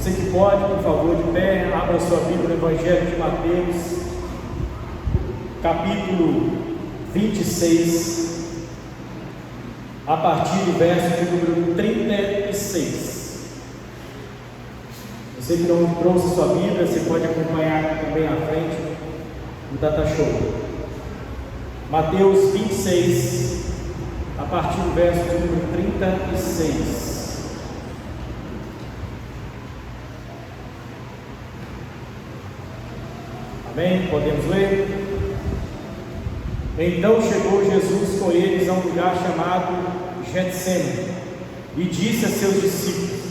Você que pode, por favor, de pé, abra sua Bíblia no Evangelho de Mateus, capítulo 26, a partir do verso de número 36. Você que não trouxe sua Bíblia, você pode acompanhar também à frente no Data Show. Mateus 26, a partir do verso de número 36. Amém? Podemos ler? Então chegou Jesus com eles a um lugar chamado Getsêmani e disse a seus discípulos: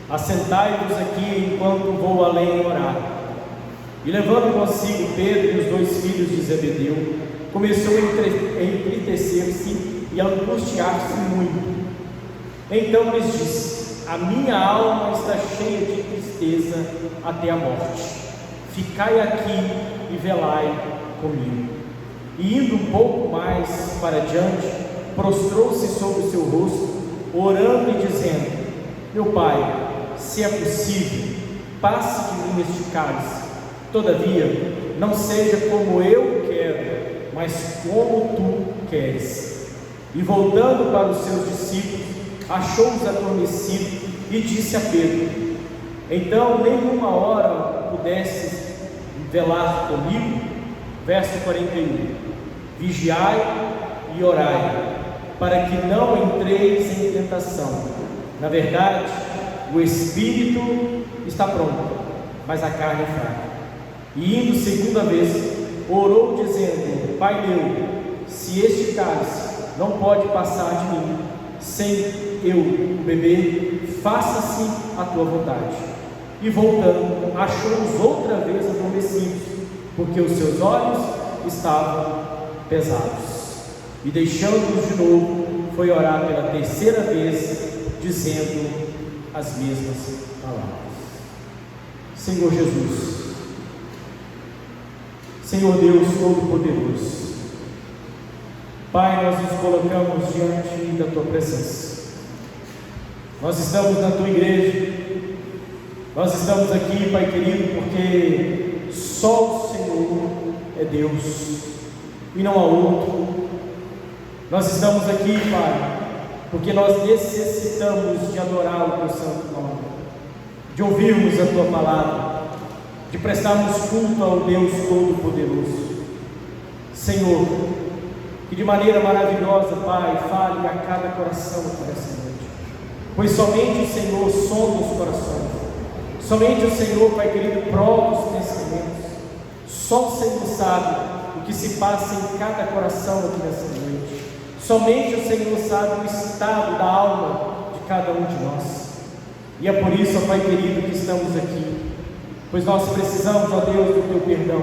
assentai-vos aqui enquanto vou além orar. E levando consigo Pedro e os dois filhos de Zebedeu, começou a entristecer-se e a angustiar-se muito. Então lhes disse: a minha alma está cheia de tristeza até a morte. Ficai aqui e velai comigo. E indo um pouco mais para diante, prostrou-se sobre o seu rosto, orando e dizendo: meu Pai, se é possível, passe de mim este cálice. Todavia, não seja como eu quero, mas como tu queres. E voltando para os seus discípulos, achou-os adormecidos e disse a Pedro: então nenhuma hora pudesses velar comigo? Verso 41: vigiai e orai, para que não entreis em tentação. Na verdade, o espírito está pronto, mas a carne é fraca. E indo segunda vez, orou dizendo: Pai meu, se este cálice não pode passar de mim, sem eu o beber, faça-se a tua vontade. E voltando, achou-os outra vez adormecidos, porque os seus olhos estavam pesados. E deixando-os de novo, foi orar pela terceira vez, dizendo as mesmas palavras. Senhor Jesus, Senhor Deus Todo-Poderoso, Pai, nós nos colocamos diante da Tua presença. Nós estamos na Tua igreja. Nós estamos aqui, Pai querido, porque só o Senhor é Deus e não há outro. Nós estamos aqui, Pai, porque nós necessitamos de adorar o Teu santo nome, de ouvirmos a Tua palavra, de prestarmos culto ao Deus Todo-Poderoso. Senhor, que de maneira maravilhosa, Pai, fale a cada coração aqui nessa noite, pois somente o Senhor sonda os corações. Somente o Senhor, Pai querido, prova os pensamentos. Só o Senhor sabe o que se passa em cada coração aqui nessa noite. Somente o Senhor sabe o estado da alma de cada um de nós. E é por isso, ó Pai querido, que estamos aqui, pois nós precisamos, ó Deus, do Teu perdão,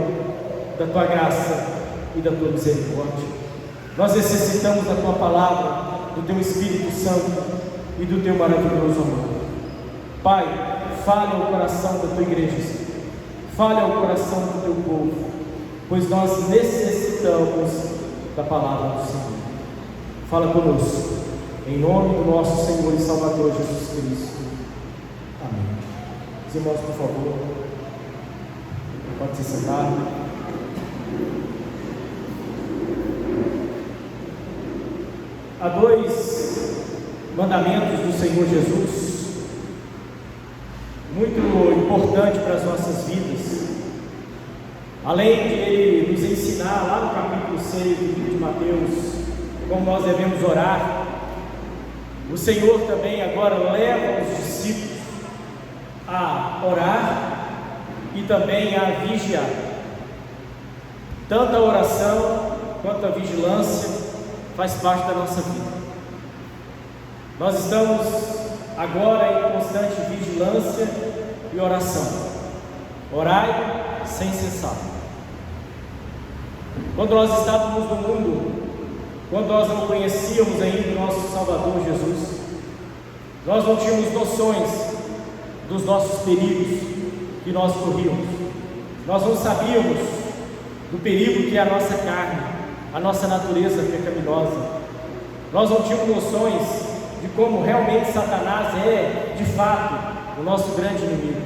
da Tua graça e da Tua misericórdia. Nós necessitamos da Tua palavra, do Teu Espírito Santo e do Teu maravilhoso amor. Pai, fale ao coração da Tua igreja, fale ao coração do Teu povo, pois nós necessitamos da palavra do Senhor. Fala conosco, em nome do nosso Senhor e Salvador Jesus Cristo. Amém. Os irmãos, por favor, pode se sentar. Há dois mandamentos do Senhor Jesus muito importante para as nossas vidas. Além de Ele nos ensinar lá no capítulo 6 do livro de Mateus como nós devemos orar, o Senhor também agora leva os discípulos a orar e também a vigiar. Tanto a oração quanto a vigilância faz parte da nossa vida. Nós estamos agora em constante vigilância e oração. Orai sem cessar. Quando nós estávamos no mundo, quando nós não conhecíamos ainda o nosso Salvador Jesus, nós não tínhamos noções dos nossos perigos que nós corríamos. Nós não sabíamos do perigo que é a nossa carne, a nossa natureza pecaminosa. Nós não tínhamos noções de como realmente Satanás é, de fato, o nosso grande inimigo.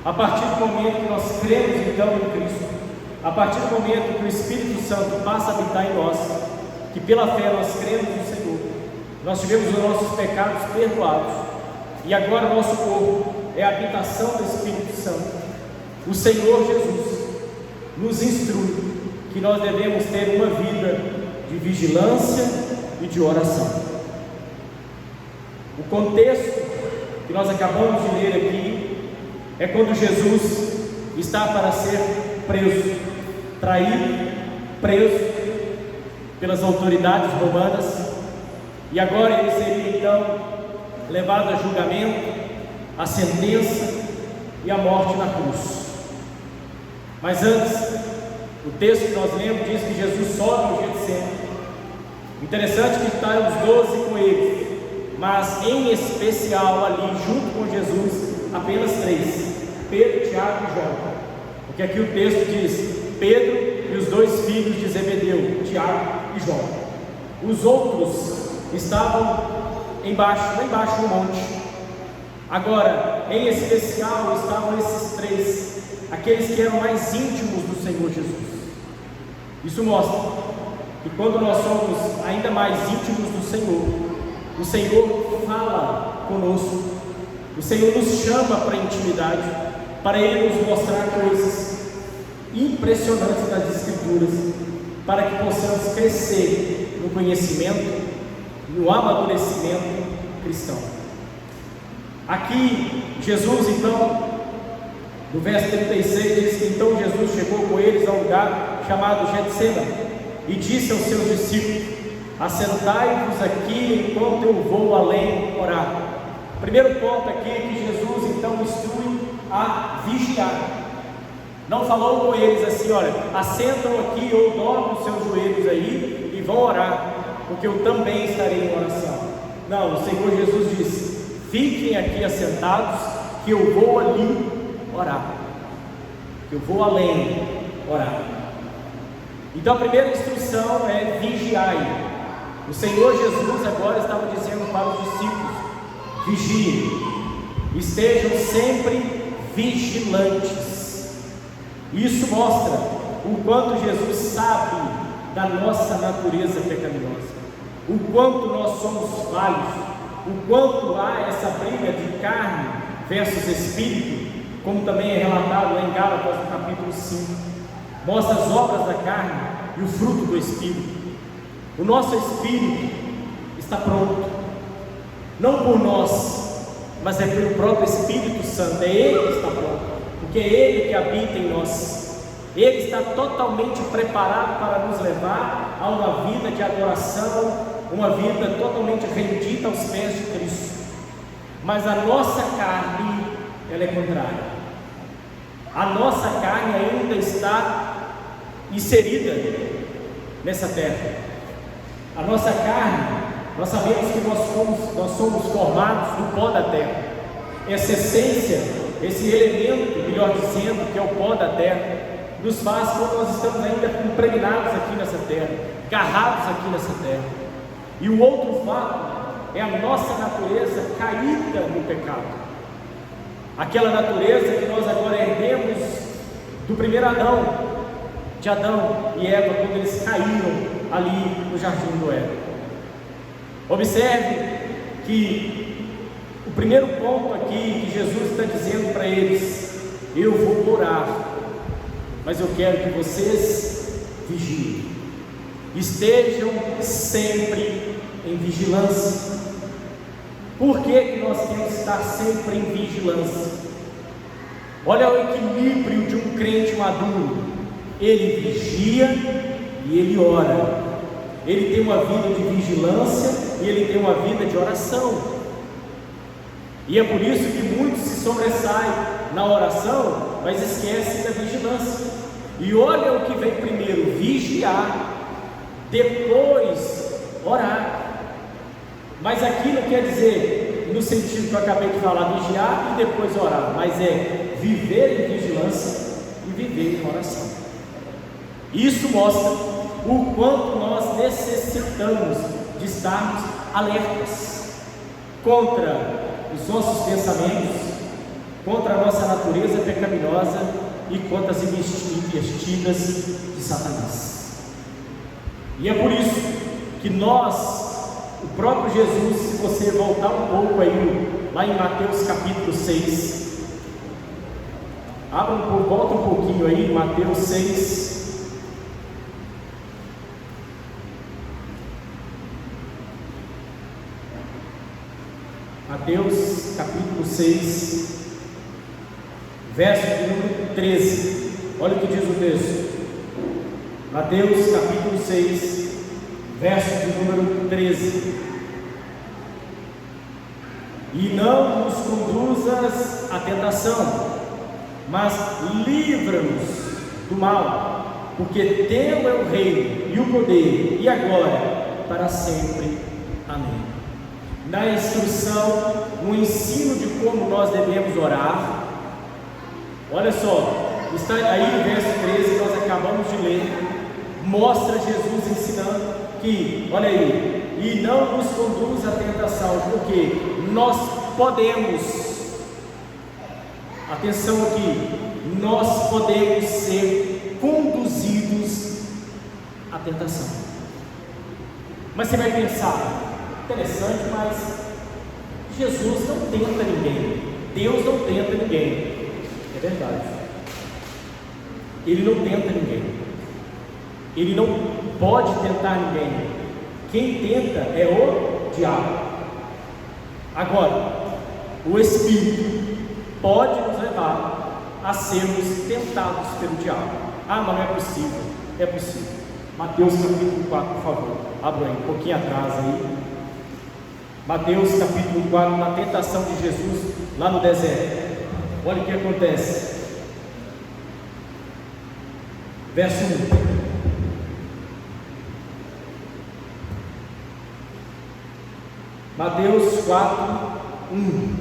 A partir do momento que nós cremos então em Cristo, a partir do momento que o Espírito Santo passa a habitar em nós, que pela fé nós cremos no Senhor, nós tivemos os nossos pecados perdoados, e agora o nosso corpo é a habitação do Espírito Santo. O Senhor Jesus nos instrui que nós devemos ter uma vida de vigilância e de oração. O contexto que nós acabamos de ler aqui é quando Jesus está para ser preso, traído, preso pelas autoridades romanas, e agora ele seria então levado a julgamento, a sentença e a morte na cruz. Mas antes, o texto que nós lemos diz que Jesus sobe no Getsemane. Interessante que está os 12 com eles, mas em especial ali junto com Jesus apenas 3: Pedro, Tiago e João. Porque aqui o texto diz Pedro e os 2 filhos de Zebedeu, Tiago e João. Os outros estavam lá embaixo no monte. Agora, em especial estavam esses 3, aqueles que eram mais íntimos do Senhor Jesus. Isso mostra que quando nós somos ainda mais íntimos do Senhor, o Senhor fala conosco, o Senhor nos chama para a intimidade, para Ele nos mostrar coisas impressionantes das Escrituras, para que possamos crescer no conhecimento, no amadurecimento cristão. Aqui, Jesus então, no verso 36, diz que então Jesus chegou com eles a um lugar chamado Getsemane e disse aos seus discípulos: assentai-vos aqui enquanto eu vou além orar. Primeiro ponto aqui é que Jesus então instrui a vigiar. Não falou com eles assim: olha, assentam aqui ou dobram os seus joelhos aí e vão orar, porque eu também estarei em oração. Não, o Senhor Jesus disse: fiquem aqui assentados, que eu vou ali orar, eu vou além orar. Então a primeira instrução é vigiai. O Senhor Jesus agora estava dizendo para os discípulos: vigiem, estejam sempre vigilantes. Isso mostra o quanto Jesus sabe da nossa natureza pecaminosa, o quanto nós somos falhos, o quanto há essa briga de carne versus espírito, como também é relatado lá em Gálatas no capítulo 5, mostra as obras da carne e o fruto do Espírito. O nosso Espírito está pronto, não por nós, mas é pelo próprio Espírito Santo. É Ele que está pronto, porque é Ele que habita em nós. Ele está totalmente preparado para nos levar a uma vida de adoração, uma vida totalmente rendida aos pés de Cristo. Mas a nossa carne, ela é contrária. A nossa carne ainda está inserida nessa terra. A nossa carne, nós sabemos que nós somos formados do pó da terra. Essa essência, esse elemento, melhor dizendo, que é o pó da terra, nos faz quando nós estamos ainda impregnados aqui nessa terra, agarrados aqui nessa terra. E o outro fato é a nossa natureza caída no pecado. Aquela natureza que nós agora herdemos do primeiro Adão, de Adão e Eva, quando eles caíram ali no jardim do Éden. Observe que o primeiro ponto aqui que Jesus está dizendo para eles: eu vou orar, mas eu quero que vocês vigiem, estejam sempre em vigilância. Por que nós temos que estar sempre em vigilância? Olha o equilíbrio de um crente maduro. Ele vigia e ele ora. Ele tem uma vida de vigilância e ele tem uma vida de oração. E é por isso que muitos se sobressaem na oração, mas esquecem da vigilância. E olha o que vem primeiro: vigiar, depois orar. Mas aqui não quer dizer no sentido que eu acabei de falar, vigiar e depois orar, mas é viver em vigilância e viver em oração. Isso mostra o quanto nós necessitamos de estarmos alertas contra os nossos pensamentos, contra a nossa natureza pecaminosa e contra as investidas de Satanás. E é por isso que nós, o próprio Jesus, se você voltar um pouco aí, lá em Mateus capítulo 6, volta um pouquinho aí, Mateus 6. Mateus capítulo 6, verso de número 13. Olha o que diz o texto. Mateus capítulo 6, verso de número 13. E não nos conduzas à tentação, mas livra-nos do mal, porque teu é o reino e o poder e a glória para sempre. Amém. Na instrução, no ensino de como nós devemos orar, olha só, está aí no verso 13 que nós acabamos de ler, mostra Jesus ensinando que, olha aí, e não nos conduz à tentação, porque nós podemos, atenção aqui, nós podemos ser conduzidos à tentação. Mas você vai pensar, interessante, mas Jesus não tenta ninguém, Deus não tenta ninguém, é verdade, Ele não tenta ninguém, Ele não pode tentar ninguém, quem tenta é o diabo. Agora, o Espírito pode nos levar a sermos tentados pelo diabo. Ah, mas não é possível. É possível. Mateus capítulo 4, por favor, abra aí, um pouquinho atrás aí. Mateus capítulo 4, na tentação de Jesus lá no deserto. Olha o que acontece. Verso 1. Mateus 4, 1.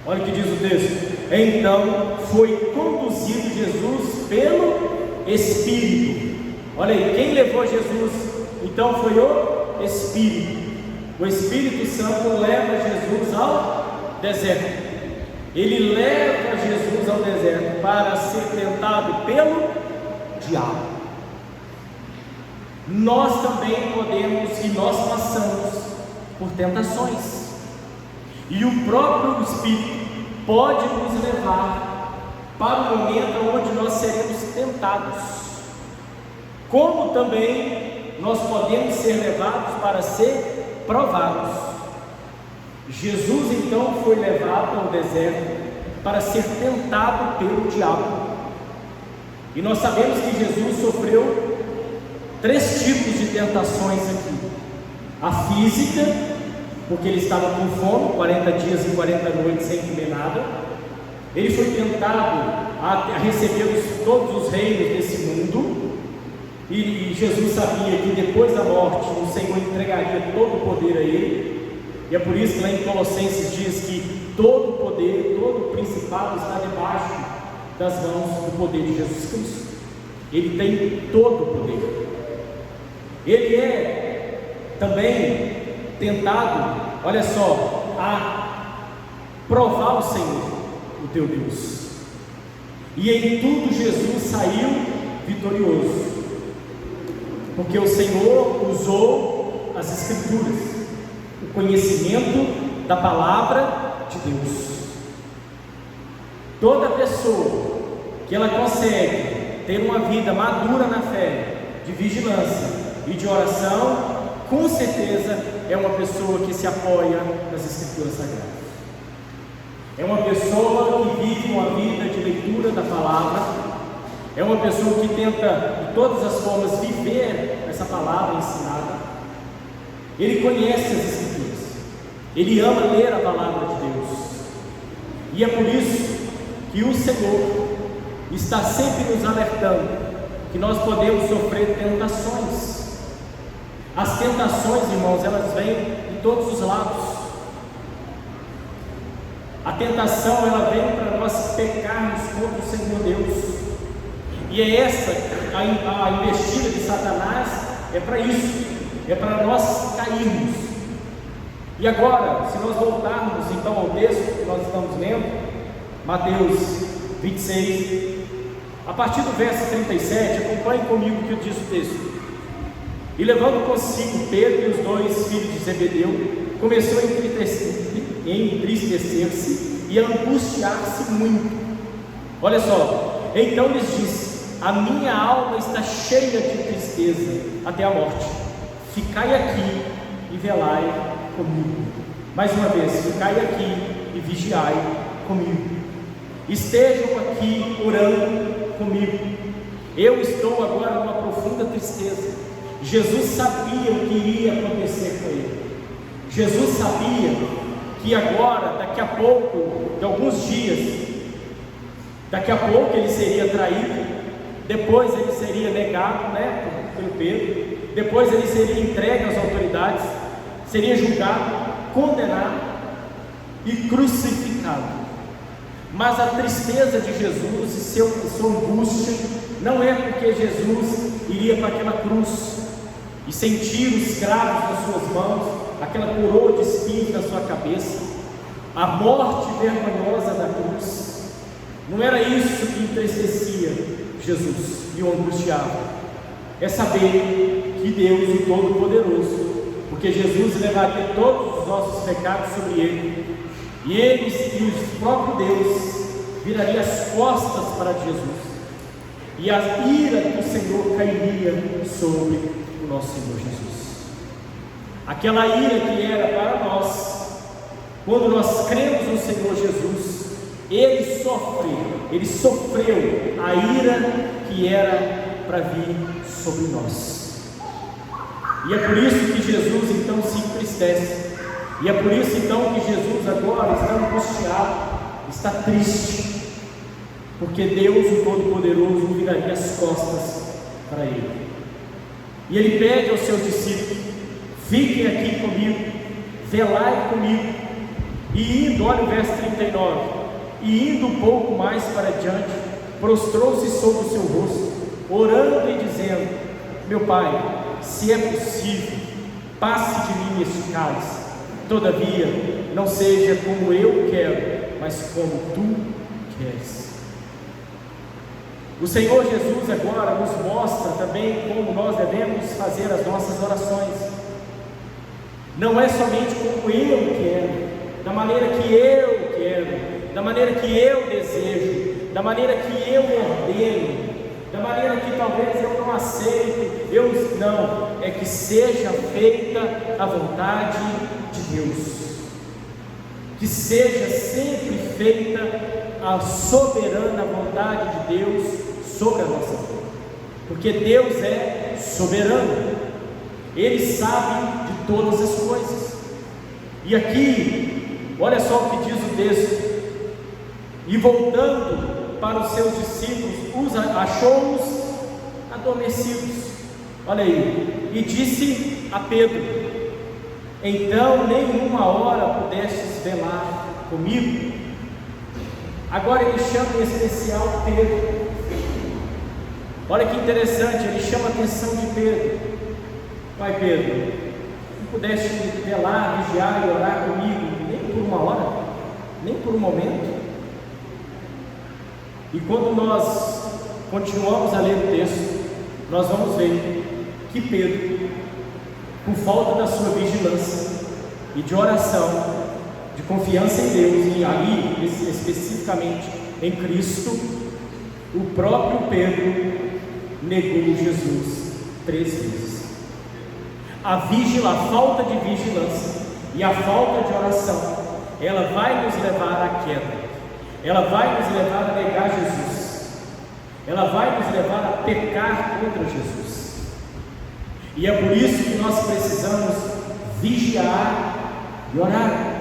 Olha o que diz o texto. Então foi conduzido Jesus pelo Espírito. Olha aí, quem levou Jesus? Então foi o Espírito. O Espírito Santo leva Jesus ao deserto. Ele leva Jesus ao deserto para ser tentado pelo diabo. Nós também podemos, e nós passamos por tentações, e o próprio Espírito pode nos levar para o momento onde nós seremos tentados, como também nós podemos ser levados para ser provados. Jesus então foi levado ao deserto para ser tentado pelo diabo, e nós sabemos que Jesus sofreu 3 tipos de tentações aqui: a física, porque ele estava com fome, 40 dias e 40 noites sem comer nada. Ele foi tentado a receber todos os reinos desse mundo, e Jesus sabia que depois da morte o Senhor entregaria todo o poder a ele, e é por isso que lá em Colossenses diz que todo o poder, todo o principado está debaixo das mãos do poder de Jesus Cristo. Ele tem todo o poder. Ele é também tentado, olha só, a provar o Senhor, o teu Deus, e em tudo Jesus saiu vitorioso, porque o Senhor usou as Escrituras, o conhecimento da palavra de Deus. Toda pessoa que ela consegue ter uma vida madura na fé, de vigilância e de oração, com certeza é uma pessoa que se apoia nas Escrituras Sagradas. É uma pessoa que vive uma vida de leitura da palavra. É uma pessoa que tenta de todas as formas viver essa palavra ensinada. Ele conhece as Escrituras, ele ama ler a palavra de Deus, e é por isso que o Senhor está sempre nos alertando que nós podemos sofrer tentações. As tentações, irmãos, elas vêm de todos os lados. A tentação, ela vem para nós pecarmos contra o Senhor Deus, e é essa a investida de Satanás, é para isso, é para nós cairmos. E agora, se nós voltarmos então ao texto que nós estamos lendo, Mateus 26, a partir do verso 37, acompanhe comigo o que diz o texto. E levando consigo Pedro e os 2 filhos de Zebedeu, começou a entristecer-se e a angustiar-se muito. Olha só, então lhes disse: a minha alma está cheia de tristeza até a morte, ficai aqui e velai comigo. Mais uma vez, ficai aqui e vigiai comigo. Estejam aqui orando comigo. Eu estou agora numa profunda tristeza. Jesus sabia o que iria acontecer com ele. Jesus sabia que agora, daqui a pouco, de alguns dias, daqui a pouco ele seria traído, depois ele seria negado, pelo Pedro, depois ele seria entregue às autoridades, seria julgado, condenado e crucificado. Mas a tristeza de Jesus e sua angústia não é porque Jesus iria para aquela cruz e sentir os cravos nas suas mãos, aquela coroa de espinhos na sua cabeça, a morte vergonhosa da cruz. Não era isso que entristecia Jesus e o angustiava. É saber que Deus, o Todo-Poderoso, porque Jesus levaria todos os nossos pecados sobre ele, e eles e o próprio Deus viraria as costas para Jesus, e a ira do Senhor cairia sobre o nosso Senhor Jesus. Aquela ira que era para nós, quando nós cremos no Senhor Jesus, ele sofreu a ira que era para vir sobre nós. E é por isso que Jesus então se entristece. E é por isso então que Jesus agora está angustiado, está triste, porque Deus, o Todo-Poderoso, viraria as costas para ele. E ele pede aos seus discípulos: fiquem aqui comigo, velai comigo. E indo, olha o verso 39, e indo um pouco mais para diante, prostrou-se sobre o seu rosto, orando e dizendo: meu Pai, se é possível, passe de mim este cálice. Todavia, não seja como eu quero, mas como tu queres. O Senhor Jesus agora nos mostra também como nós devemos fazer as nossas orações. Não é somente como eu quero, da maneira que eu quero, da maneira que eu desejo, da maneira que eu ordeno, da maneira que talvez eu não aceito, não, é que seja feita a vontade de Deus, que seja sempre feita a soberana vontade de Deus sobre a nossa vida, porque Deus é soberano, Ele sabe de todas as coisas. E aqui, olha só o que diz o texto: e voltando para os seus discípulos, achou-os adormecidos. Olha aí, e disse a Pedro: então nenhuma hora pudestes velar comigo? Agora ele chama em especial Pedro. Olha que interessante, ele chama a atenção de Pedro. Pai Pedro, não pudeste velar, vigiar e orar comigo nem por uma hora, nem por um momento? E quando nós continuamos a ler o texto, nós vamos ver que Pedro, por falta da sua vigilância e de oração, de confiança em Deus, e ali especificamente em Cristo, o próprio Pedro negou Jesus 3 vezes. A falta de vigilância e a falta de oração, ela vai nos levar à queda, ela vai nos levar a negar Jesus, ela vai nos levar a pecar contra Jesus. E é por isso que nós precisamos vigiar e orar,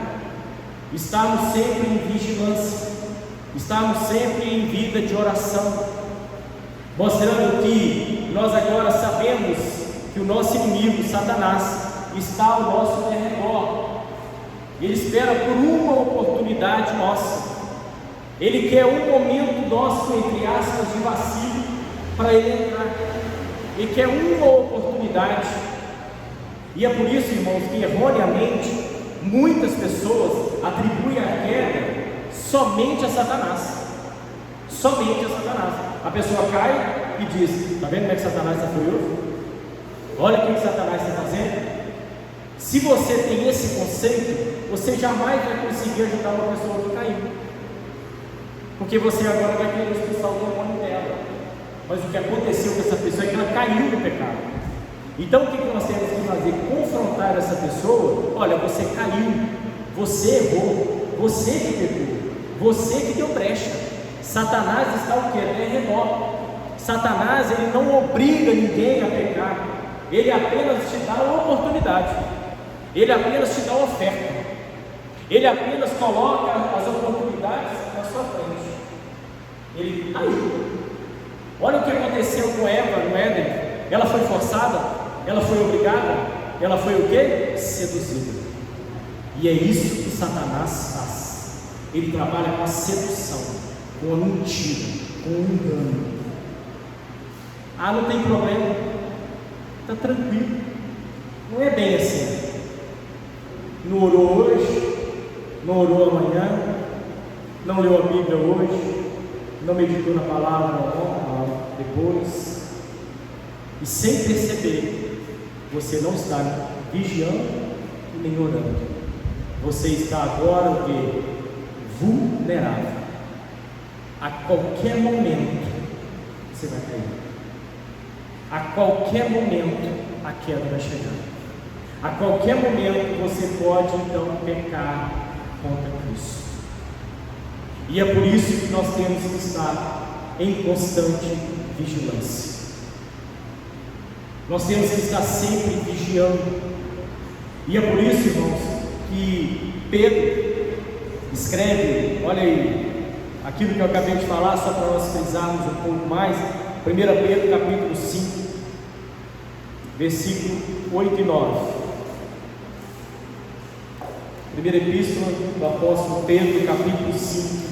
estarmos sempre em vigilância, estarmos sempre em vida de oração, mostrando que nós agora sabemos que o nosso inimigo, Satanás, está ao nosso derredor. Ele espera por uma oportunidade nossa, ele quer um momento nosso, entre aspas, de vacilo, para ele entrar. Ele quer uma oportunidade. E é por isso, irmãos, que erroneamente muitas pessoas atribuem a queda somente a Satanás. Somente a Satanás. A pessoa cai e diz: está vendo como é que Satanás está furioso? Olha o que Satanás está fazendo. Se você tem esse conceito, você jamais vai conseguir ajudar uma pessoa que caiu, porque você agora vai querer expulsar o demônio dela. Mas o que aconteceu com essa pessoa é que ela caiu no pecado. Então o que nós temos que fazer? Confrontar essa pessoa. Olha, você caiu, você errou, você que pecou, você que deu brecha. Satanás está o que? Ele é redor. Satanás, ele não obriga ninguém a pecar, ele apenas te dá a oportunidade, ele apenas te dá a oferta, ele apenas coloca as oportunidades na sua frente. Ele ajuda. Olha o que aconteceu com Eva no Éden. Ela foi forçada, ela foi obrigada, ela foi o que? Seduzida. E é isso que Satanás faz. Ele trabalha com a sedução, com a mentira, com o engano. Ah, não tem problema, está tranquilo. Não é bem assim. Não orou hoje, não orou amanhã, não leu a Bíblia hoje, não meditou na palavra depois, e sem perceber, você não está vigiando e nem orando. Você está agora o quê? Vulnerável. A qualquer momento você vai cair. A qualquer momento a queda vai chegar. A qualquer momento você pode então pecar contra Cristo. E é por isso que nós temos que estar em constante vigilância. Nós temos que estar sempre vigiando. E é por isso, irmãos, que Pedro escreve, olha aí, aquilo que eu acabei de falar, só para nós frisarmos um pouco mais. 1 Pedro capítulo 5, versículo 8 e 9. Primeira epístola do apóstolo Pedro, capítulo 5,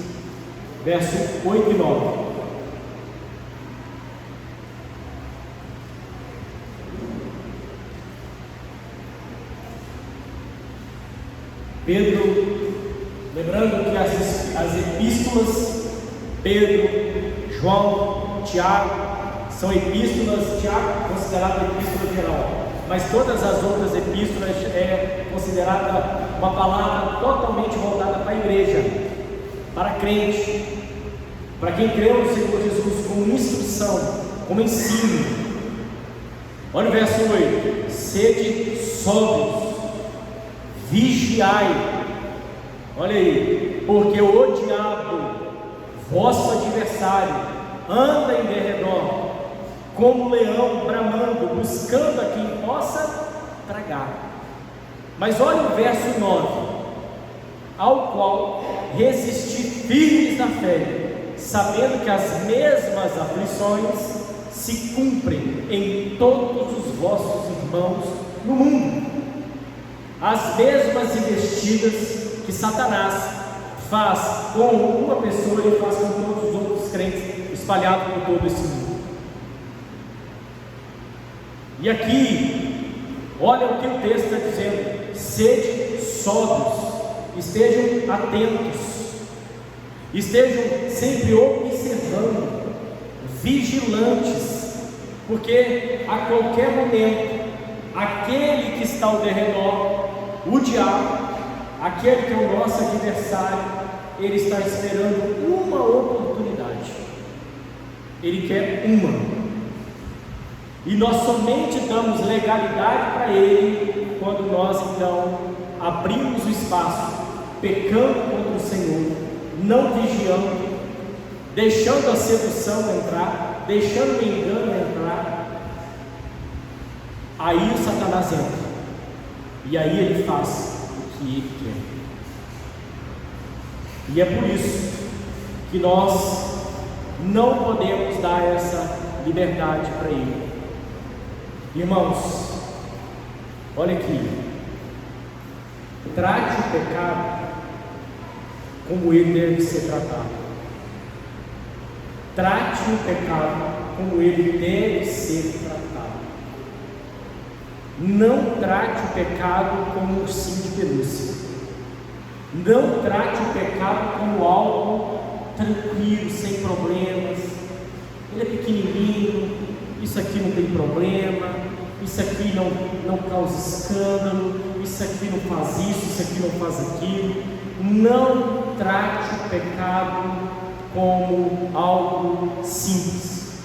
verso 8 e 9. Pedro, lembrando que as epístolas, Pedro, João, Tiago, são epístolas. Tiago considerada epístola geral, mas todas as outras epístolas é considerada uma palavra totalmente voltada para a igreja, para crente, para quem creu no Senhor Jesus, como instrução, como ensino. Olha o verso 8: sede sóbrios, vigiai. Olha aí, porque o diabo, vosso adversário, anda em derredor, como um leão bramando, buscando a quem possa tragar. Mas olha o verso 9: ao qual resisti firmes na fé, sabendo que as mesmas aflições se cumprem em todos os vossos irmãos no mundo, as mesmas investidas que Satanás faz com uma pessoa, ele faz com todos os outros crentes espalhados por todo esse mundo. E aqui, olha o que o texto está dizendo: sede sóbrios, estejam atentos, estejam sempre observando, vigilantes, porque a qualquer momento, aquele que está ao derredor, o diabo, aquele que é o nosso adversário, ele está esperando uma oportunidade, ele quer uma. E nós somente damos legalidade para ele quando nós então abrimos o espaço, pecando contra o Senhor, não vigiando, deixando a sedução entrar, deixando o engano entrar. Aí o Satanás entra, e aí ele faz o que ele quer. E é por isso que nós não podemos dar essa liberdade para ele. Irmãos, olha aqui, trate o pecado como ele deve ser tratado. Trate o pecado como ele deve ser tratado. Não trate o pecado como um ursinho de pelúcia. Não trate o pecado como algo tranquilo, sem problemas. Ele é pequenininho, isso aqui não tem problema, isso aqui não causa escândalo, isso aqui não faz isso aqui não faz aquilo. Não trate o pecado como algo simples.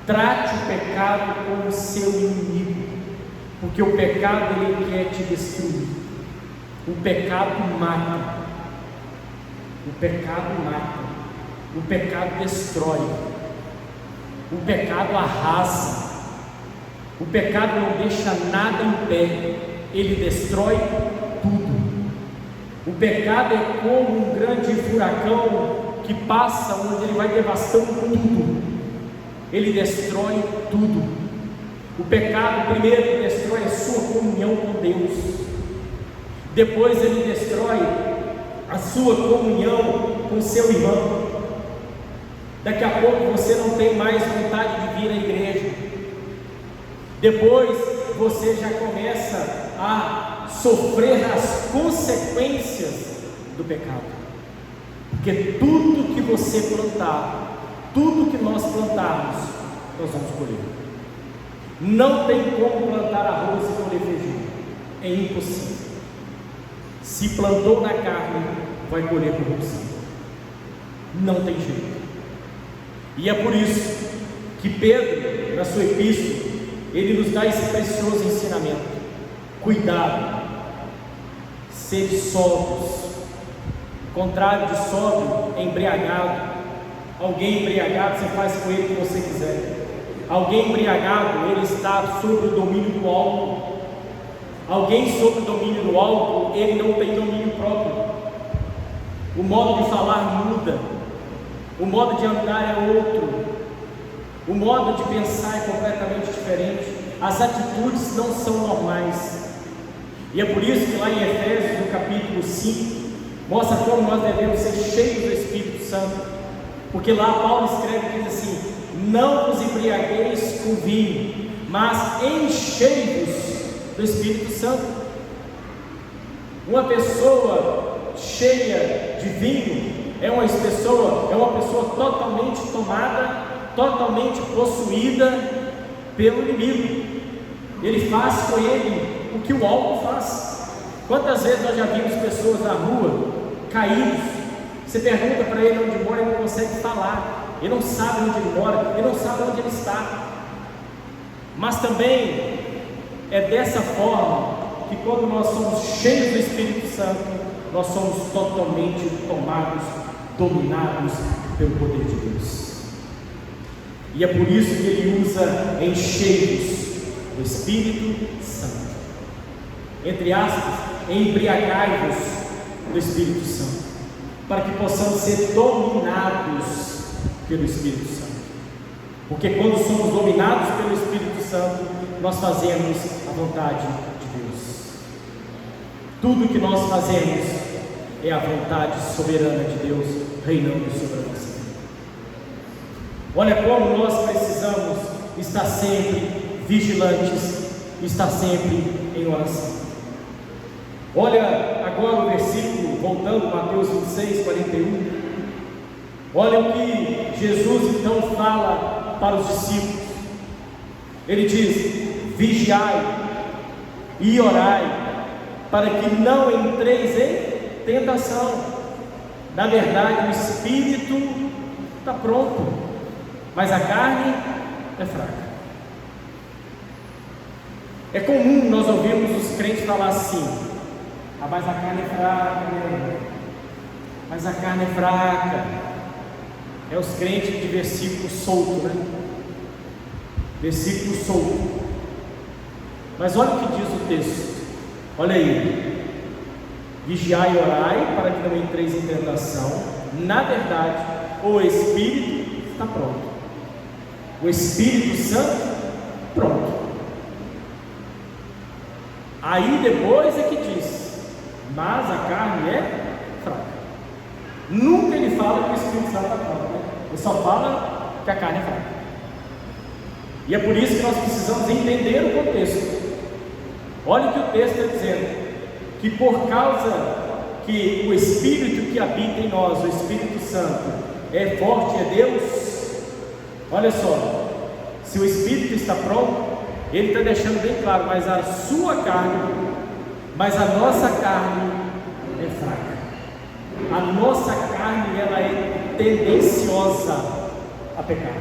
Trate o pecado como seu inimigo, porque o pecado ele quer te destruir. O pecado mata, o pecado mata, o pecado destrói, o pecado arrasa, o pecado não deixa nada em pé, ele destrói tudo. O pecado é como um grande furacão que passa, onde ele vai devastando tudo, ele destrói tudo. O pecado primeiro destrói a sua comunhão com Deus, depois ele destrói a sua comunhão com seu irmão. Daqui a pouco você não tem mais vontade de vir à igreja. Depois você já começa a sofrer as consequências do pecado, porque tudo que você plantar, tudo que nós plantarmos, nós vamos colher. Não tem como plantar arroz e colher feijão, é impossível. Se plantou na carne, vai colher corrupção. Não tem jeito. E é por isso que Pedro, na sua epístola, ele nos dá esse precioso ensinamento: cuidado, sede sóbrios. O contrário de sóbrio é embriagado. Alguém embriagado, você faz com ele o que você quiser. Alguém embriagado, ele está sob o domínio do álcool. Alguém sob o domínio do álcool, ele não tem domínio próprio. O modo de falar muda, o modo de andar é outro, o modo de pensar é completamente diferente, as atitudes não são normais. E é por isso que lá em Efésios, no capítulo 5, mostra como nós devemos ser cheios do Espírito Santo, porque lá Paulo escreve e diz assim: não vos embriagueis com vinho, mas enchei-vos do Espírito Santo. Uma pessoa cheia de vinho é uma pessoa totalmente tomada, totalmente possuída pelo inimigo. Ele faz com ele o que o álcool faz. Quantas vezes nós já vimos pessoas na rua caídos? Você pergunta para ele onde mora, ele não consegue falar, ele não sabe onde ele mora, ele não sabe onde ele está. Mas também é dessa forma que, quando nós somos cheios do Espírito Santo, nós somos totalmente tomados, dominados pelo poder de Deus. E é por isso que ele usa encheios do Espírito Santo. Entre aspas, embriagai-vos do Espírito Santo, para que possamos ser dominados pelo Espírito Santo. Porque quando somos dominados pelo Espírito Santo, nós fazemos a vontade de Deus. Tudo que nós fazemos é a vontade soberana de Deus reinando sobre a nossa vida. Olha como nós precisamos estar sempre vigilantes, estar sempre em oração. Olha agora o versículo, voltando, Mateus 26, 41. Olha o que Jesus então fala para os discípulos. Ele diz: vigiai e orai, para que não entreis em tentação. Na verdade, o espírito está pronto, mas a carne é fraca. É comum nós ouvirmos os crentes falar assim: ah, mas a carne é fraca, né? Mas a carne é fraca. É os crentes de versículo solto, né? Versículo solto. Mas olha o que diz o texto. Olha aí: vigiai e orai, para que não entreis em tentação. Na verdade, o Espírito está pronto, o Espírito Santo pronto. Aí depois é que diz: mas a carne é fraca. Nunca ele fala que o Espírito Santo está pronto, né? Ele só fala que a carne é fraca. E é por isso que nós precisamos entender o contexto. Olha o que o texto está dizendo: que por causa que o Espírito que habita em nós, o Espírito Santo, é forte, é Deus. Olha só, se o Espírito está pronto, ele está deixando bem claro, mas a sua carne, mas a nossa carne é fraca. A nossa carne, ela é tendenciosa a pecar.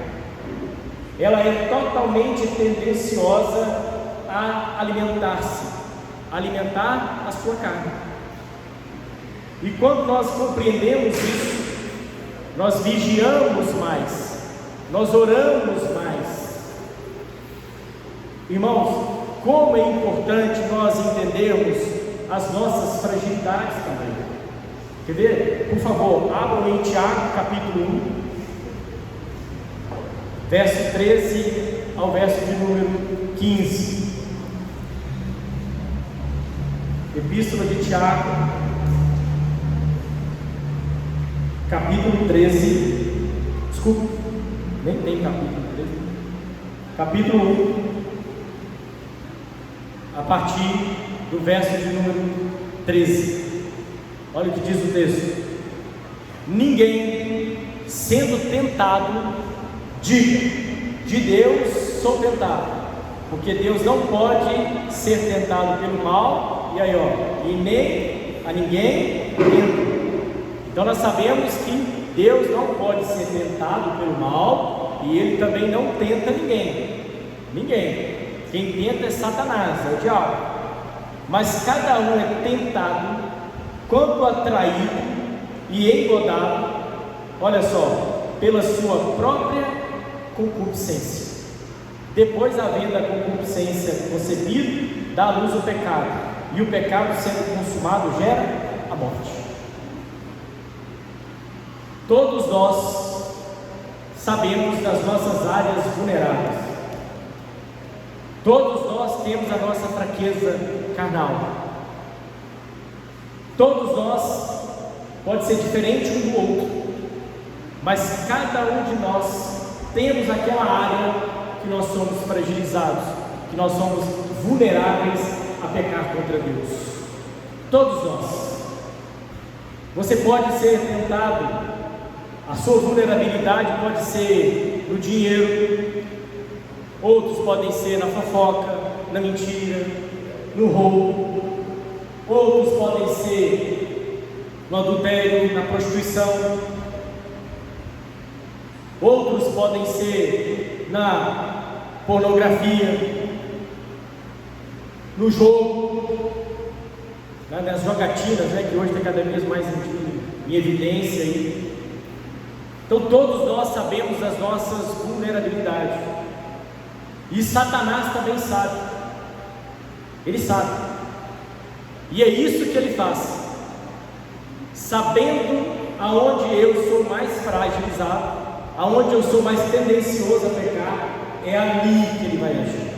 Ela é totalmente tendenciosa a alimentar-se, alimentar a sua carne. E quando nós compreendemos isso, nós vigiamos mais, nós oramos mais. Irmãos, como é importante nós entendermos as nossas fragilidades também. Quer ver? Por favor, abram em Tiago capítulo 1, verso 13 ao verso de número 15. Epístola de Tiago, capítulo 13. Desculpa, nem tem capítulo 13. Capítulo 1, a partir do verso de número 13. Olha o que diz o texto: ninguém sendo tentado, diga, de Deus sou tentado, porque Deus não pode ser tentado pelo mal, e aí e nem a ninguém tenta. Então nós sabemos que Deus não pode ser tentado pelo mal, e Ele também não tenta ninguém. Quem tenta é Satanás, é o diabo. Mas cada um é tentado quando atraído e engodado, olha só, pela sua própria concupiscência. Depois, havendo a concupiscência concebida, dá à luz o pecado, e o pecado, sendo consumado, gera a morte. Todos nós sabemos das nossas áreas vulneráveis. Todos nós temos a nossa fraqueza carnal. Todos nós, pode ser diferente um do outro, mas cada um de nós temos aquela área que nós somos fragilizados, que nós somos vulneráveis a pecar contra Deus. Todos nós. Você pode ser tentado, a sua vulnerabilidade pode ser no dinheiro, outros podem ser na fofoca, na mentira, no roubo, outros podem ser no adultério, na prostituição, outros podem ser na pornografia, no jogo, nas jogatinas, que hoje está cada vez mais em evidência aí. Então todos nós sabemos as nossas vulnerabilidades, e Satanás também sabe, ele sabe, e é isso que ele faz. Sabendo aonde eu sou mais fragilizado, aonde eu sou mais tendencioso a pecar, é ali que ele vai agir.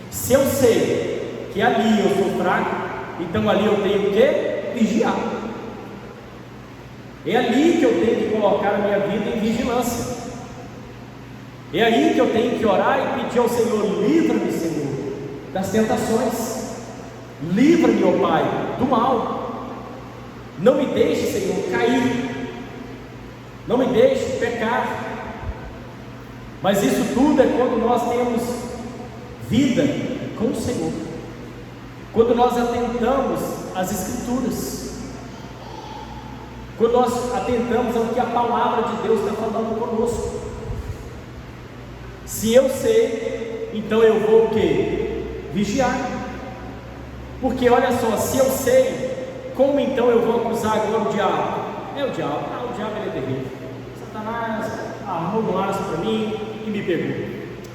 Se eu sei que ali eu sou fraco, então ali eu tenho o quê? Vigiar. É ali que eu tenho que colocar a minha vida em vigilância. É aí que eu tenho que orar e pedir ao Senhor: livra-me, Senhor, das tentações. Livra-me, ó Pai, do mal. Não me deixe, Senhor, cair. Não me deixe pecar. Mas isso tudo é quando nós temos vida com o Senhor, quando nós atentamos às Escrituras, quando nós atentamos ao que a palavra de Deus está falando conosco. Se eu sei, então eu vou o quê? Vigiar. Porque olha só, se eu sei, como então eu vou acusar agora o diabo? É o diabo, o diabo ele é terrível. Satanás armou um laço para mim e me pegou.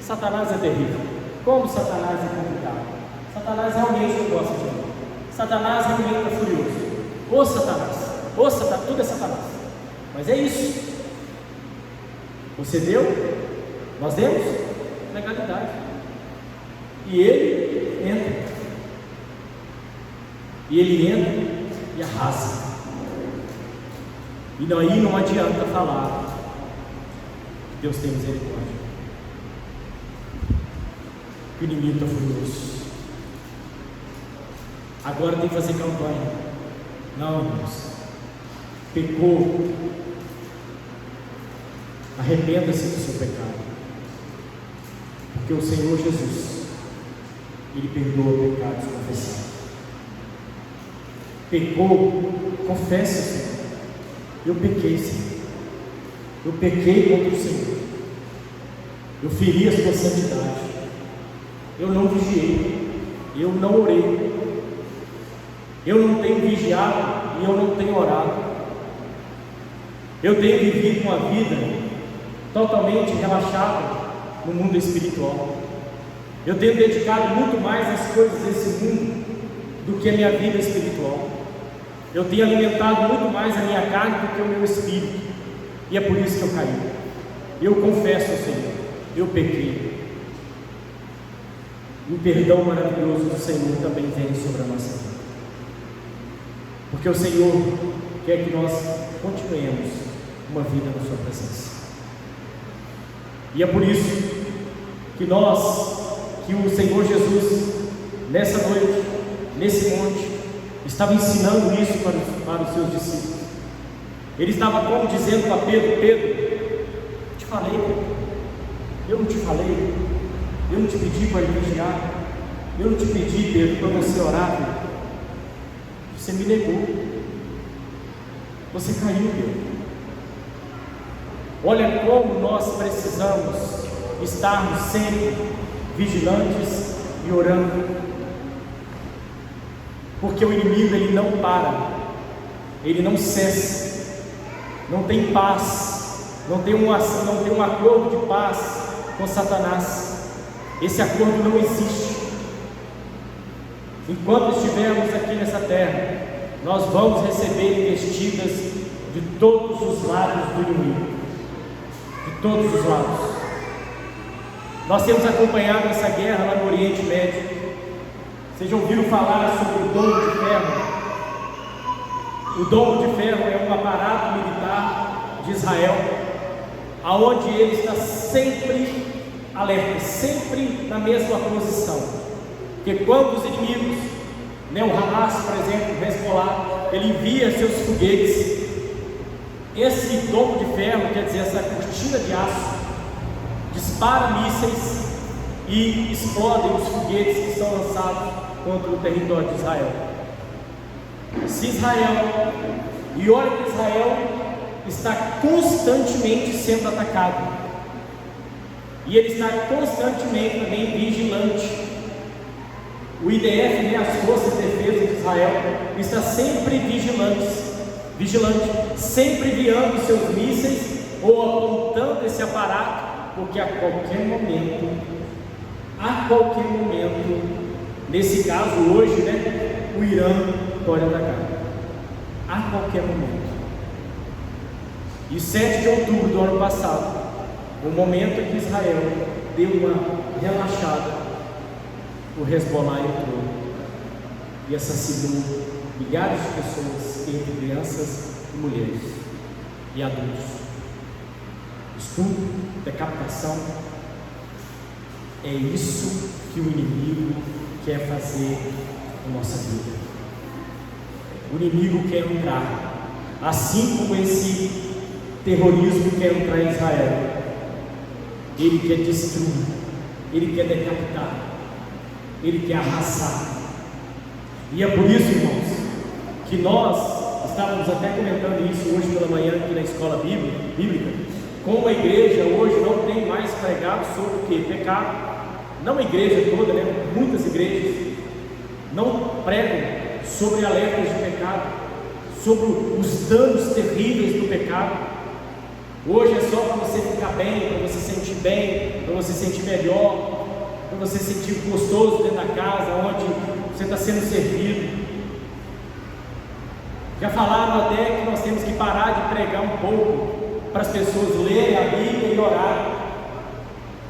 Satanás é terrível. Como Satanás é complicado. Satanás realmente não gosta de mim. Satanás realmente é furioso. Ô Satanás, tudo é Satanás. Mas é isso. Você deu? Nós demos? Legalidade. E ele entra. E ele entra e arrasa. E daí não adianta falar que Deus tem misericórdia, que o inimigo está furioso. Agora tem que fazer campanha. Não, irmãos. Pecou. Arrependa-se do seu pecado. Porque o Senhor Jesus, Ele perdoa pecados confessados. Pecou, confessa, Senhor. Eu pequei, Senhor. Eu pequei contra o Senhor. Eu feri a sua santidade. Eu não vigiei. Eu não orei. Eu não tenho vigiado e eu não tenho orado. Eu tenho vivido uma vida totalmente relaxada no mundo espiritual. Eu tenho dedicado muito mais às coisas desse mundo do que a minha vida espiritual. Eu tenho alimentado muito mais a minha carne do que o meu espírito. E é por isso que eu caí. Eu confesso ao Senhor, eu pequei. E o perdão maravilhoso do Senhor também vem sobre a nossa vida. Porque o Senhor quer que nós continuemos uma vida na sua presença. E é por isso que o Senhor Jesus, nessa noite, nesse monte, estava ensinando isso para os seus discípulos. Ele estava como dizendo para Pedro: Pedro, te falei, eu não te falei, eu não te pedi para vigiar, eu não te pedi, Pedro, para você orar, Pedro. Você me negou, você caiu, Pedro. Olha como nós precisamos estarmos sempre vigilantes e orando, porque o inimigo, ele não para, ele não cessa, não tem paz, não tem um acordo de paz com Satanás. Esse acordo não existe. Enquanto estivermos aqui nessa terra, nós vamos receber investidas de todos os lados do inimigo, de todos os lados. Nós temos acompanhado essa guerra lá no Oriente Médio. Vocês já ouviram falar sobre o domo de ferro? O domo de ferro é um aparato militar de Israel, aonde ele está sempre alerta, sempre na mesma posição. Porque quando os inimigos, o Hamas, por exemplo, o Hezbollah, ele envia seus foguetes, esse domo de ferro, quer dizer, essa cortina de aço, dispara mísseis e explodem os foguetes que são lançados contra o território de Israel. Se Israel, e olha que Israel está constantemente sendo atacado, e ele está constantemente também vigilante. O IDF, as Forças de Defesa de Israel, está sempre vigilante, sempre enviando seus mísseis ou apontando esse aparato, porque a qualquer momento, nesse caso hoje, o Irã pode atacar, a qualquer momento. E 7 de outubro do ano passado, o momento em que Israel deu uma relaxada, o Hezbollah entrou e assassinou milhares de pessoas, entre crianças e mulheres e adultos. Estupro, decapitação. É isso que o inimigo quer fazer na nossa vida. O inimigo quer entrar, assim como esse terrorismo quer entrar em Israel. Ele quer destruir, ele quer decapitar, ele quer arrasar. E é por isso, irmãos, que nós estávamos até comentando isso hoje pela manhã aqui na escola bíblica, como a igreja hoje não tem mais pregado sobre o que? Pecado. Não a igreja toda, muitas igrejas não pregam sobre alertas de pecado, sobre os danos terríveis do pecado. Hoje é só para você ficar bem, para você sentir bem, para você sentir melhor, para você sentir gostoso dentro da casa, onde você está sendo servido. Já falaram até que nós temos que parar de pregar um pouco, para as pessoas lerem a Bíblia e orar.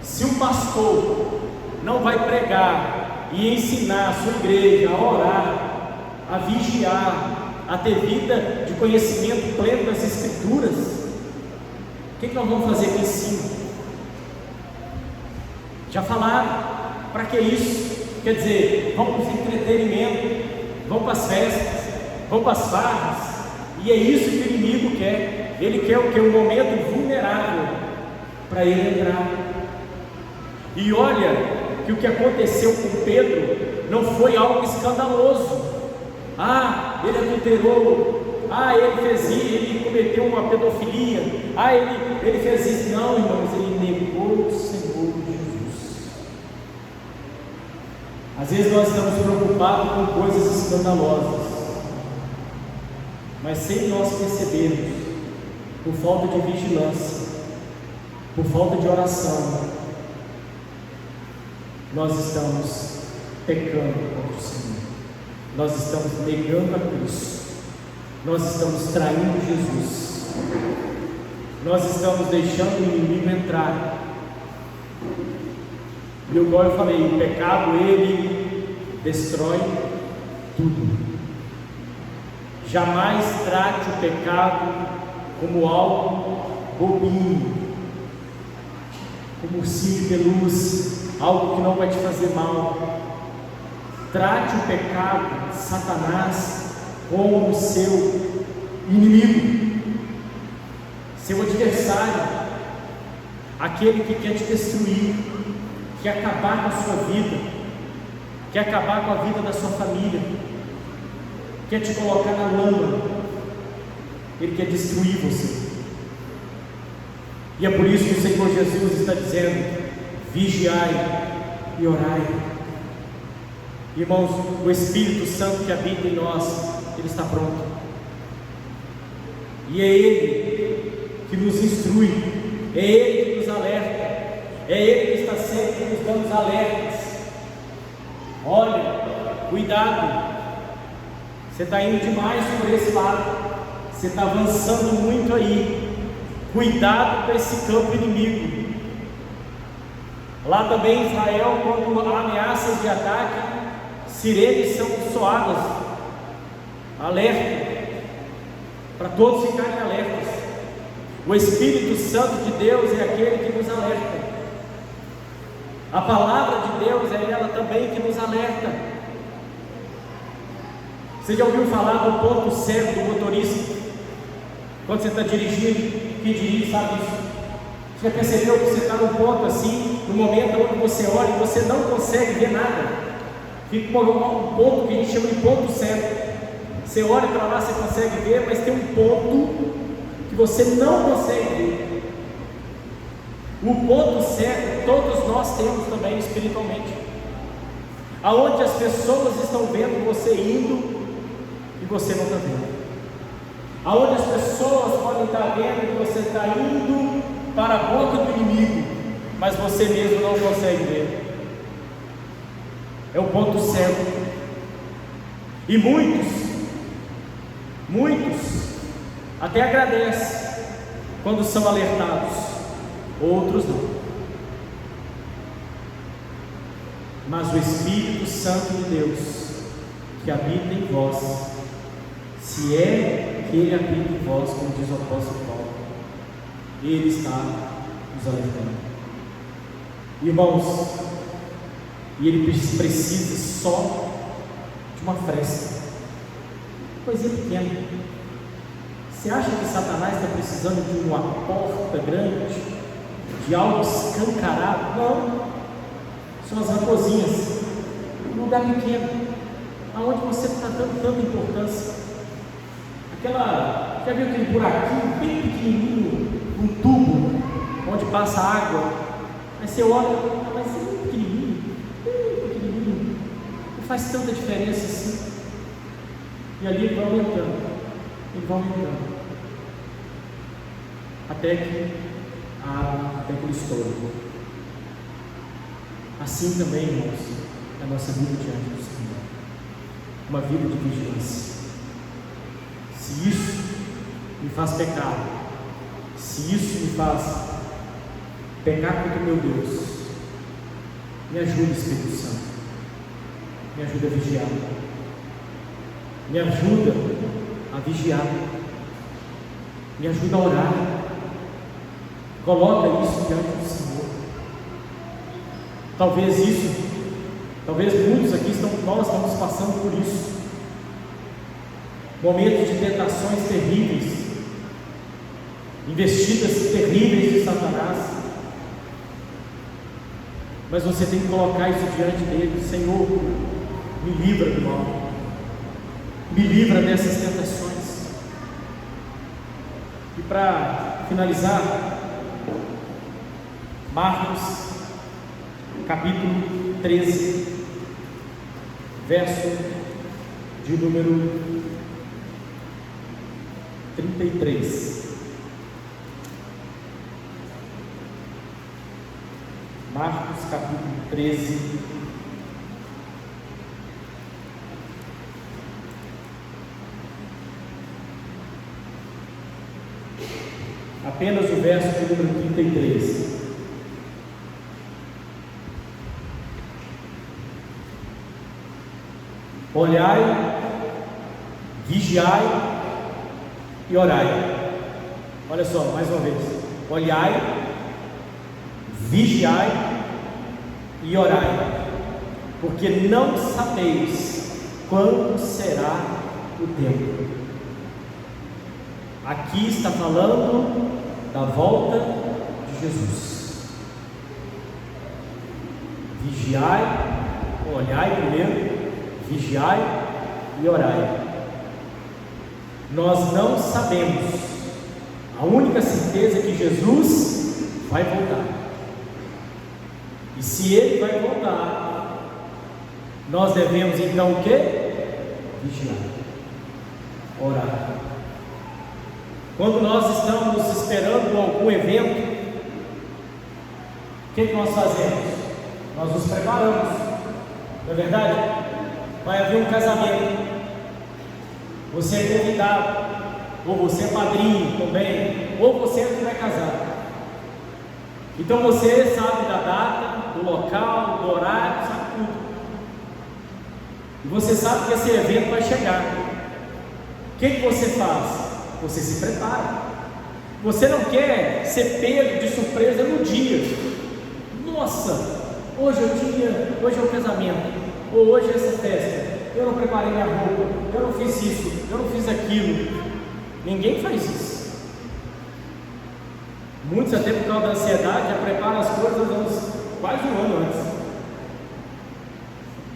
Se um pastor não vai pregar e ensinar a sua igreja a orar, a vigiar, a ter vida de conhecimento pleno das Escrituras, o que nós vamos fazer aqui em cima? Já falaram, para que isso? Quer dizer, vamos para o entretenimento, vamos para as festas, vão para as farras, e é isso que o inimigo quer. Ele quer o que? Um momento vulnerável para ele entrar. E olha que o que aconteceu com Pedro não foi algo escandaloso. Ah, ele adulterou. Ah, ele fez isso, ele cometeu uma pedofilia. Ah, ele fez isso. Não, irmãos, ele negou o Senhor Jesus. Às vezes nós estamos preocupados com coisas escandalosas, mas sem nós percebermos, por falta de vigilância, por falta de oração, nós estamos pecando contra o Senhor, nós estamos negando a Cristo, nós estamos traindo Jesus, nós estamos deixando o inimigo entrar. E igual eu falei, o pecado ele destrói tudo. Jamais trate o pecado como algo bobinho, como ursinho de pelúcia, algo que não vai te fazer mal. Trate o pecado, Satanás, como o seu inimigo, seu adversário, aquele que quer te destruir, quer acabar com a sua vida, quer acabar com a vida da sua família, quer te colocar na lama, ele quer destruir você. E é por isso que o Senhor Jesus está dizendo: vigiai e orai. Irmãos, o Espírito Santo que habita em nós, ele está pronto, e é Ele que nos instrui, é Ele que nos alerta, é Ele que está sempre nos dando alertas. Olha, cuidado, você está indo demais por esse lado, você está avançando muito aí, cuidado com esse campo inimigo. Lá também em Israel, quando há ameaças de ataque, sirenes são soadas, alerta, para todos ficarem alertas. O Espírito Santo de Deus é aquele que nos alerta, a palavra de Deus é ela também que nos alerta. Você já ouviu falar do ponto cego do motorista? Quando você está dirigindo, quem dirige sabe isso. Você já percebeu que você está num ponto assim, no momento onde você olha e você não consegue ver nada? Fica por um ponto que a gente chama de ponto cego. Você olha para lá, você consegue ver, mas tem um ponto que você não consegue ver. O ponto cego todos nós temos também espiritualmente, aonde as pessoas estão vendo você indo e você não está vendo, aonde as pessoas podem estar vendo que você está indo para a boca do inimigo, mas você mesmo não consegue ver. É o ponto cego. E muitos até agradecem quando são alertados, outros não. Mas o Espírito Santo de Deus que habita em vós, se é que Ele habita em vós, como diz o apóstolo Paulo, Ele está nos alertando. Irmãos, e Ele precisa só de uma fresta, coisinha pequena. Você acha que Satanás está precisando de uma porta grande, de algo escancarado? Não, são as raposinhas, um lugar pequeno, aonde você está dando tanta importância. Já viu aquele buraquinho bem pequenininho, um tubo, onde passa água? Aí você olha, mas é muito pequenininho, não faz tanta diferença assim. E ali ele vai aumentando, até que ele estoura. Assim também, irmãos, é a nossa vida diante do Senhor, uma vida de vigilância. Se isso me faz pecar, se isso me faz pecar contra o meu Deus, me ajuda, Espírito Santo, me ajuda a vigiar, me ajuda a vigiar, me ajuda a orar. Coloca isso diante do Senhor. Talvez muitos aqui nós estamos passando por isso. momentos de tentações terríveis, investidas terríveis de Satanás, mas você tem que colocar isso diante dele. Senhor, me livra do mal, me livra dessas tentações. E para finalizar, Marcos capítulo 13, verso de número 33. Marcos capítulo 13, apenas o verso de número 33. Olhai, vigiai e orai. Olha só, mais uma vez. Olhai, vigiai e orai, porque não sabeis quando será o tempo. Aqui está falando da volta de Jesus. Vigiai, olhai primeiro, vigiai e orai. Nós não sabemos. A única certeza é que Jesus vai voltar. E se Ele vai voltar, nós devemos então o quê? Vigiar, orar. Quando nós estamos esperando algum evento, o que nós fazemos? Nós nos preparamos, não é verdade? Vai haver um casamento, você é convidado, ou você é padrinho também, ou você ainda vai casar. Então você sabe da data, do local, do horário, sabe tudo. E você sabe que esse evento vai chegar. O que você faz? Você se prepara. Você não quer ser pego de surpresa no dia. Nossa, hoje é o dia, hoje é o casamento, ou hoje é essa festa. Eu não preparei minha roupa, eu não fiz isso, eu não fiz aquilo. Ninguém faz isso. Muitos, até por causa da ansiedade, já preparam as coisas quase um ano antes.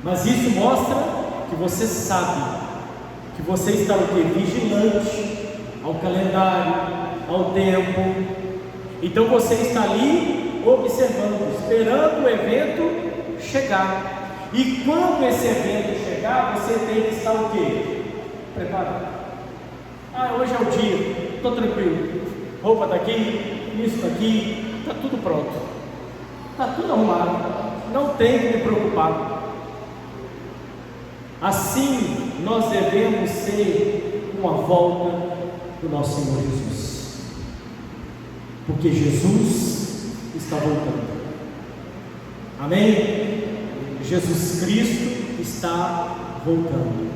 Mas isso mostra que você sabe, que você está o quê? Vigilante ao calendário, ao tempo. Então você está ali observando, esperando o evento chegar. E quando esse evento chegar, você tem que estar o quê? Preparado. Hoje é o dia, estou tranquilo. Roupa está aqui, isso está aqui, está tudo pronto, está tudo arrumado, não tem que me preocupar. Assim nós devemos ser com a volta do nosso Senhor Jesus, porque Jesus está voltando. Amém? Jesus Cristo está voltando,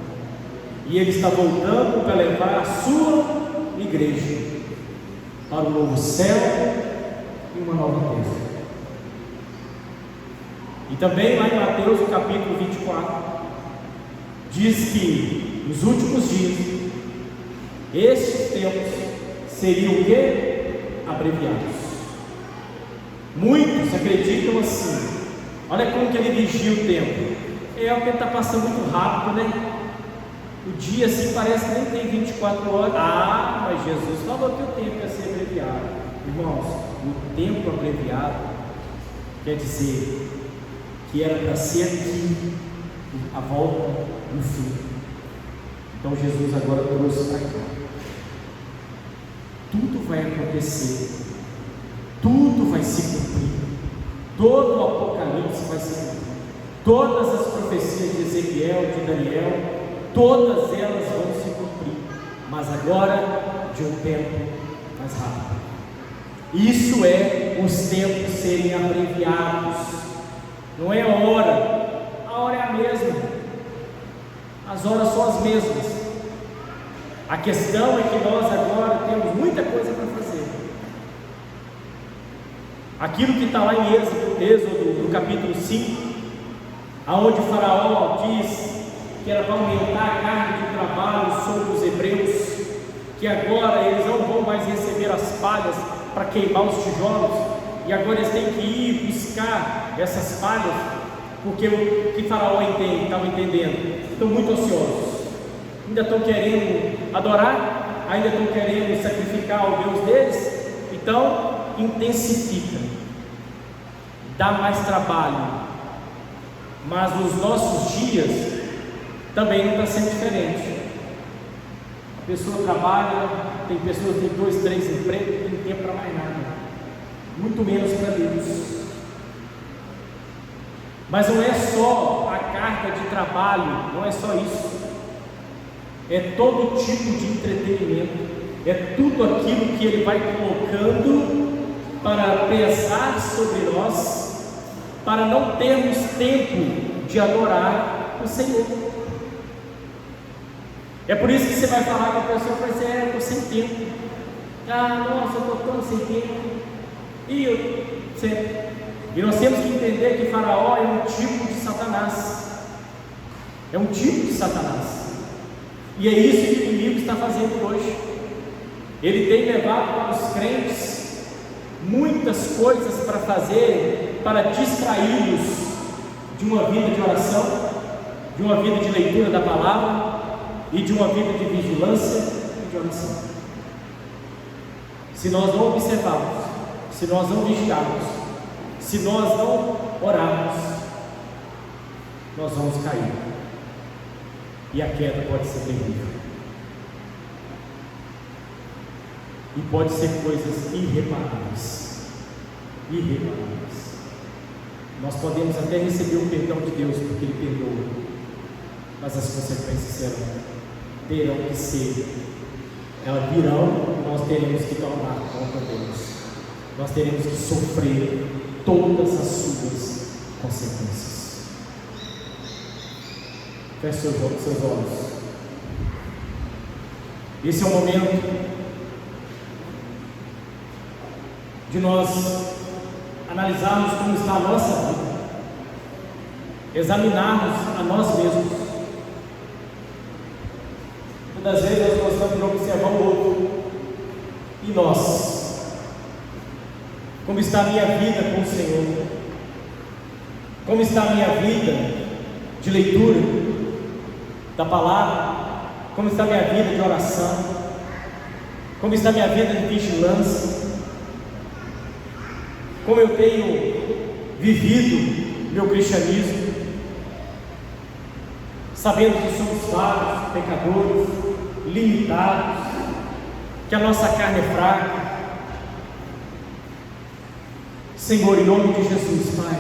e Ele está voltando para levar a sua igreja para um novo céu e uma nova terra. E também lá em Mateus, no capítulo 24, diz que nos últimos dias, estes tempos seriam o quê? Abreviados. Muitos acreditam assim. Olha como que ele vigia o tempo. É o que está passando muito rápido, né? O dia assim parece que nem tem 24 horas. Mas Jesus falou que o tempo ia ser abreviado. Irmãos, o tempo abreviado quer dizer que era para ser aqui a volta no fim. Então Jesus agora trouxe para cá. Tudo vai acontecer, tudo vai se cumprir, todo o Apocalipse vai se cumprir, todas as profecias de Ezequiel, de Daniel, todas elas vão se cumprir, mas agora de um tempo mais rápido. Isso é os tempos serem abreviados. Não é a hora é a mesma, as horas são as mesmas. A questão é que nós agora temos muita coisa para fazer. Aquilo que está lá em Êxodo, no capítulo 5, aonde o faraó diz que era para aumentar a carga de trabalho sobre os hebreus, que agora eles não vão mais receber as palhas para queimar os tijolos, e agora eles têm que ir buscar essas palhas, porque o que Faraó estava entendendo, estão muito ansiosos, ainda estão querendo adorar, ainda estão querendo sacrificar ao Deus deles, então intensifica, dá mais trabalho, mas nos nossos dias também não está sendo diferente. A pessoa trabalha, tem pessoas que têm 2, 3 empregos, não tem tempo para mais nada, muito menos para Deus. Mas não é só a carga de trabalho, não é só isso, é todo tipo de entretenimento, é tudo aquilo que Ele vai colocando para pesar sobre nós, para não termos tempo de adorar o Senhor. É por isso que você vai falar com a pessoa, vai dizer, eu estou sem tempo. Nossa, eu estou tão sem tempo. E nós temos que entender que Faraó é um tipo de Satanás. É um tipo de Satanás. E é isso que o inimigo está fazendo hoje. Ele tem levado para os crentes muitas coisas para fazer, para distraí-los de uma vida de oração, de uma vida de leitura da palavra e de uma vida de vigilância e de oração. Se nós não observarmos, se nós não vigiarmos, se nós não orarmos, nós vamos cair, e a queda pode ser terrível, e pode ser coisas irreparáveis. Nós podemos até receber o perdão de Deus, porque Ele perdoa, mas as consequências terão que ser, elas virão, e nós teremos que tomar conta deles, nós teremos que sofrer todas as suas consequências. Feche seus olhos. Esse é o momento de nós analisarmos como está a nossa vida, examinarmos a nós mesmos. Muitas vezes nós gostamos de observar o outro e nós. Como está a minha vida com o Senhor? Como está a minha vida de leitura da palavra? Como está a minha vida de oração? Como está a minha vida de vigilância? Como eu tenho vivido meu cristianismo? Sabendo que somos falhos, pecadores, limitados, que a nossa carne é fraca. Senhor, em nome de Jesus, Pai,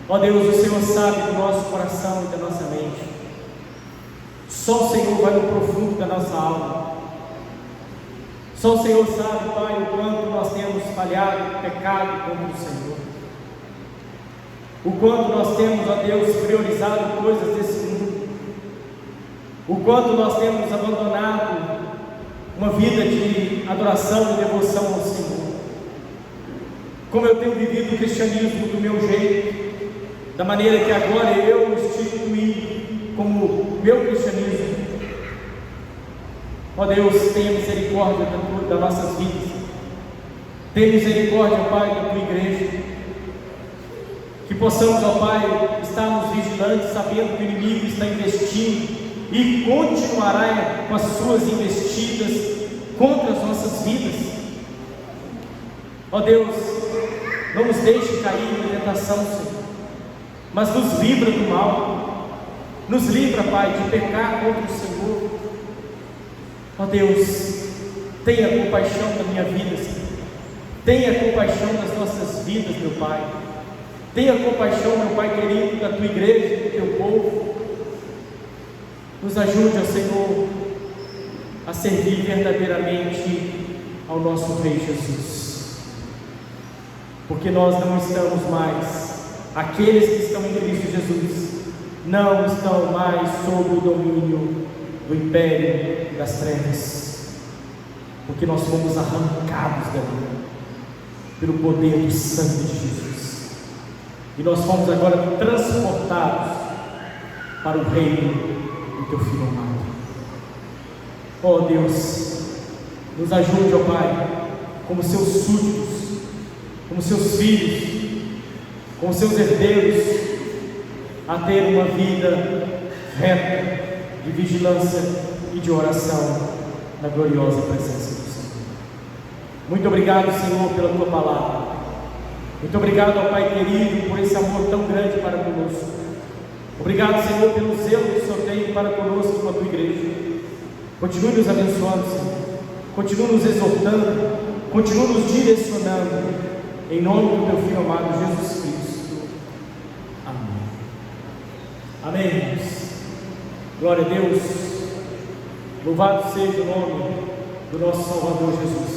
ó Deus, o Senhor sabe do nosso coração e da nossa mente. Só o Senhor vai no profundo da nossa alma. Só o Senhor sabe, Pai, o quanto nós temos falhado, pecado contra o Senhor. O quanto nós temos, ó Deus, priorizado coisas desse mundo. O quanto nós temos abandonado uma vida de adoração e devoção ao Senhor. Como eu tenho vivido o cristianismo do meu jeito, da maneira que agora eu instituí como meu cristianismo. Ó Deus, tenha misericórdia das nossas vidas. Tenha misericórdia, Pai, da tua igreja. Que possamos, ó Pai, estarmos vigilantes, sabendo que o inimigo está investindo e continuará com as suas investidas contra as nossas vidas. Ó Deus, não nos deixe cair na tentação, Senhor, mas nos livra do mal. Nos livra, Pai, de pecar contra o Senhor. Ó Deus, tenha compaixão da minha vida, Senhor. Tenha compaixão das nossas vidas, meu Pai. Tenha compaixão, meu Pai querido, da tua igreja e do teu povo. Nos ajude, ó Senhor, a servir verdadeiramente ao nosso Rei Jesus. Porque nós não estamos mais, aqueles que estão em Cristo Jesus, não estão mais sob o domínio do império das trevas, porque nós fomos arrancados dali pelo poder do sangue de Jesus, e nós fomos agora transportados para o reino do Teu Filho amado. Ó Deus, nos ajude, ó Pai, como Seus súditos, como Seus filhos, como Seus herdeiros, a ter uma vida reta, de vigilância e de oração na gloriosa presença do Senhor. Muito obrigado, Senhor, pela Tua palavra. Muito obrigado, ó Pai querido, por esse amor tão grande para conosco. Obrigado, Senhor, pelo zelo que o Senhor tem para conosco, com a Tua igreja. Continue nos abençoando, Senhor. Continue nos exortando. Continue nos direcionando. Em nome do Teu Filho amado, Jesus Cristo. Amém. Amém, irmãos. Glória a Deus. Louvado seja o nome do nosso Salvador Jesus.